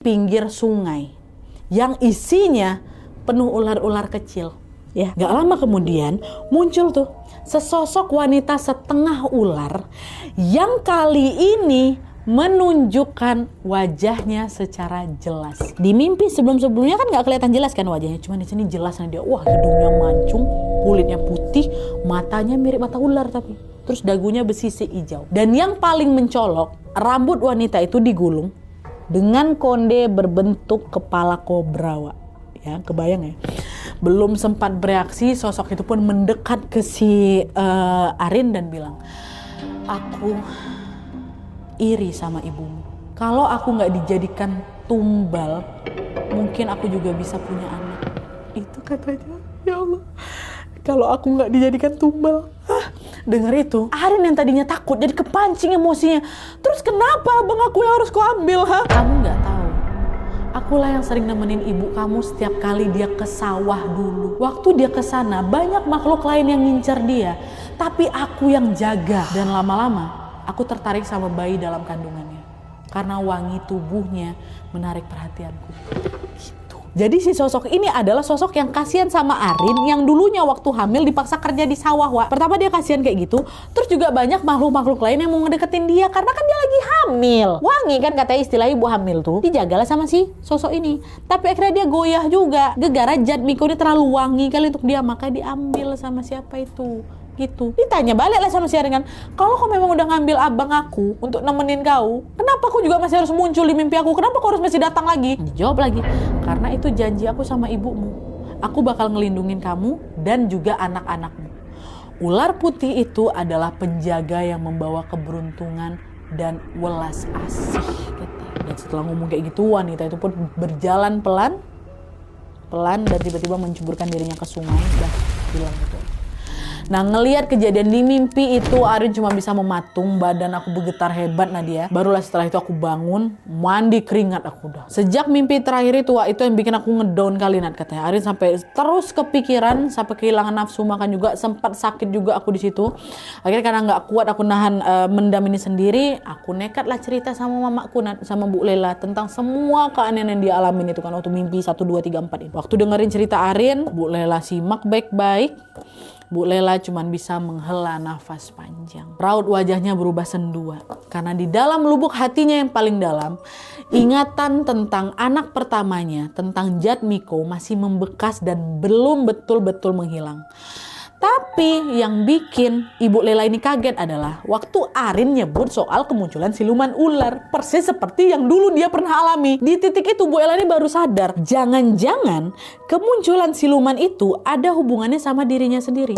pinggir sungai yang isinya penuh ular-ular kecil. Ya, gak lama kemudian muncul tuh sesosok wanita setengah ular yang kali ini menunjukkan wajahnya secara jelas. Di mimpi sebelum-sebelumnya kan gak kelihatan jelas kan wajahnya, cuma di sini jelas dia. Wah, hidungnya mancung, kulitnya putih, matanya mirip mata ular tapi. Terus dagunya bersisik hijau. Dan yang paling mencolok, rambut wanita itu digulung dengan konde berbentuk kepala kobra, Wak. Ya, kebayang ya. Belum sempat bereaksi, sosok itu pun mendekat ke si Arin dan bilang, "Aku iri sama ibumu. Kalau aku nggak dijadikan tumbal, mungkin aku juga bisa punya anak." Itu katanya. Ya Allah, kalau aku nggak dijadikan tumbal. Dengar itu, Arin yang tadinya takut jadi kepancing emosinya. Terus kenapa abang aku yang harus kau ambil? Kamu nggak tahu, akulah yang sering nemenin ibu kamu setiap kali dia ke sawah dulu. Waktu dia ke sana, banyak makhluk lain yang ngincer dia, tapi aku yang jaga. Dan lama-lama aku tertarik sama bayi dalam kandungannya karena wangi tubuhnya menarik perhatianku. Jadi si sosok ini adalah sosok yang kasihan sama Arin yang dulunya waktu hamil dipaksa kerja di sawah, Wak. Pertama dia kasihan kayak gitu, terus juga banyak makhluk-makhluk lain yang mau ngedeketin dia karena kan dia lagi hamil. Wangi kan katanya istilah ibu hamil tuh, dijagalah sama si sosok ini. Tapi akhirnya dia goyah juga, gegara Jatmiko ini terlalu wangi kali untuk dia, maka diambil sama siapa itu. Gitu. Ditanya balik lah sama si Arin kan, kalau kau memang udah ngambil abang aku untuk nemenin kau, kenapa kau juga masih harus muncul di mimpi aku? Kenapa kau harus masih datang lagi? Dijawab lagi, karena itu janji aku sama ibumu. Aku bakal ngelindungin kamu dan juga anak-anakmu. Ular putih itu adalah penjaga yang membawa keberuntungan dan welas asih. Dan setelah ngomong kayak gitu, wanita itu pun berjalan pelan dan tiba-tiba menceburkan dirinya ke sungai dan hilang gitu. Nah, ngelihat kejadian di mimpi itu, Arin cuma bisa mematung, badan aku bergetar hebat Nadia. Barulah setelah itu aku bangun, mandi keringat aku udah. Sejak mimpi terakhir itu, Wak, itu yang bikin aku ngedown kali Nat katanya. Arin sampai terus kepikiran, sampai kehilangan nafsu makan juga, sempat sakit juga aku di situ. Akhirnya karena nggak kuat aku nahan mendam ini sendiri, aku nekatlah cerita sama mamaku Nat, sama Bu Lela tentang semua keanehan yang dia alamin itu kan waktu mimpi 1, 2, 3, 4 itu. Waktu dengerin cerita Arin, Bu Lela simak baik-baik. Bu Lela cuma bisa menghela nafas panjang. Raut wajahnya berubah sendu, karena di dalam lubuk hatinya yang paling dalam, ingatan tentang anak pertamanya, tentang Jatmiko masih membekas dan belum betul-betul menghilang. Tapi yang bikin Ibu Lela ini kaget adalah waktu Arin nyebut soal kemunculan siluman ular. Persis seperti yang dulu dia pernah alami. Di titik itu Bu Lela ini baru sadar. Jangan-jangan kemunculan siluman itu ada hubungannya sama dirinya sendiri.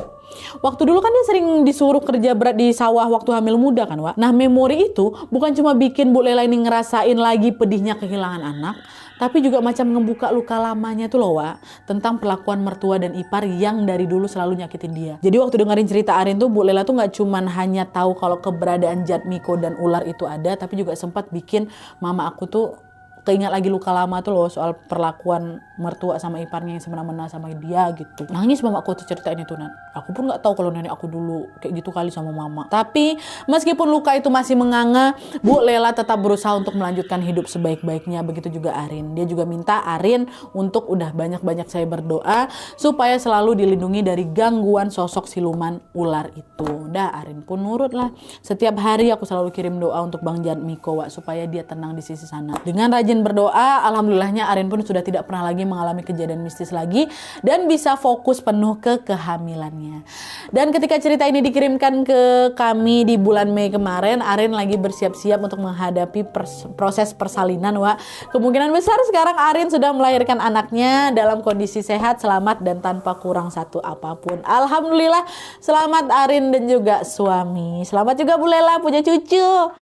Waktu dulu kan dia sering disuruh kerja berat di sawah waktu hamil muda kan, Wak. Nah, memori itu bukan cuma bikin Bu Lela ini ngerasain lagi pedihnya kehilangan anak, tapi juga macam ngebuka luka lamanya tuh loh, Wak, tentang perlakuan mertua dan ipar yang dari dulu selalu nyakitin dia. Jadi waktu dengerin cerita Arin tuh, Bu Lela tuh gak cuman hanya tahu kalau keberadaan Jatmiko dan ular itu ada, tapi juga sempat bikin mama aku tuh keingat lagi luka lama tuh loh, soal perlakuan mertua sama iparnya yang semena-mena sama dia gitu. Nangis mama aku tuh ceritain itu, Nat. Aku pun gak tahu kalau nenek aku dulu kayak gitu kali sama mama. Tapi meskipun luka itu masih menganga, Bu Lela tetap berusaha untuk melanjutkan hidup sebaik-baiknya. Begitu juga Arin. Dia juga minta Arin untuk udah banyak-banyak saya berdoa supaya selalu dilindungi dari gangguan sosok siluman ular itu. Dah, Arin pun nurut lah. Setiap hari aku selalu kirim doa untuk Bang Jatmiko, Wak, supaya dia tenang di sisi sana. Dengan rajin berdoa, alhamdulillahnya Arin pun sudah tidak pernah lagi mengalami kejadian mistis lagi dan bisa fokus penuh ke kehamilannya. Dan ketika cerita ini dikirimkan ke kami di bulan Mei kemarin, Arin lagi bersiap-siap untuk menghadapi proses persalinan, Wak. Kemungkinan besar sekarang Arin sudah melahirkan anaknya dalam kondisi sehat, selamat dan tanpa kurang satu apapun. Alhamdulillah, selamat Arin dan juga suami. Selamat juga Bu Lela punya cucu.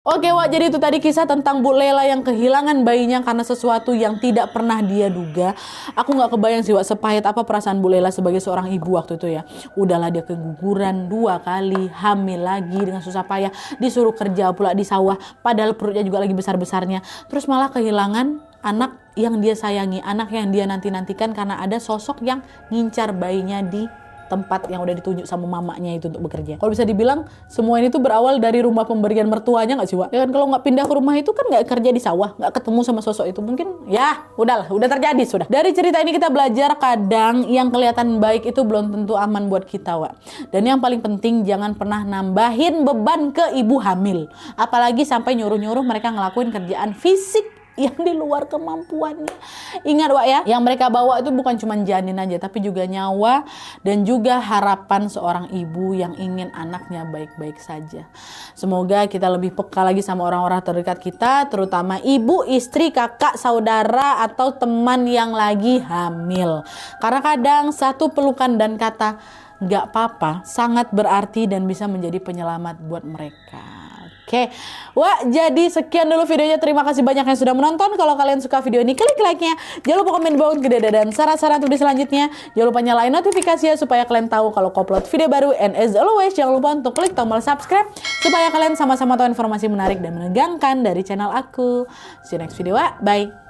Oke, Wak, jadi itu tadi kisah tentang Bu Lela yang kehilangan bayinya karena sesuatu yang tidak pernah dia duga. Aku gak kebayang sih, Wak, sepahit apa perasaan Bu Lela sebagai seorang ibu waktu itu ya. Udahlah dia keguguran 2 kali, hamil lagi dengan susah payah, disuruh kerja pula di sawah, padahal perutnya juga lagi besar-besarnya. Terus malah kehilangan anak yang dia sayangi, anak yang dia nanti-nantikan karena ada sosok yang ngincar bayinya di tempat yang udah ditunjuk sama mamanya itu untuk bekerja. Kalau bisa dibilang semua ini tuh berawal dari rumah pemberian mertuanya nggak sih, Wak? Ya kan kalau nggak pindah ke rumah itu kan nggak kerja di sawah, nggak ketemu sama sosok itu, mungkin ya udahlah, udah terjadi sudah. Dari cerita ini kita belajar kadang yang kelihatan baik itu belum tentu aman buat kita, Wak. Dan yang paling penting jangan pernah nambahin beban ke ibu hamil, apalagi sampai nyuruh-nyuruh mereka ngelakuin kerjaan fisik yang di luar kemampuannya. Ingat, Wak, ya, yang mereka bawa itu bukan cuma janin aja, tapi juga nyawa dan juga harapan seorang ibu yang ingin anaknya baik-baik saja. Semoga kita lebih peka lagi sama orang-orang terdekat kita, terutama ibu, istri, kakak, saudara, atau teman yang lagi hamil. Karena kadang satu pelukan dan kata nggak apa-apa sangat berarti dan bisa menjadi penyelamat buat mereka. Oke, wah, jadi sekian dulu videonya. Terima kasih banyak yang sudah menonton. Kalau kalian suka video ini, klik like-nya. Jangan lupa komen bawah gede dan saran-saran untuk selanjutnya. Jangan lupa nyalain notifikasinya supaya kalian tahu kalau upload video baru. And as always, jangan lupa untuk klik tombol subscribe supaya kalian sama-sama tahu informasi menarik dan menegangkan dari channel aku. See you next video, bye.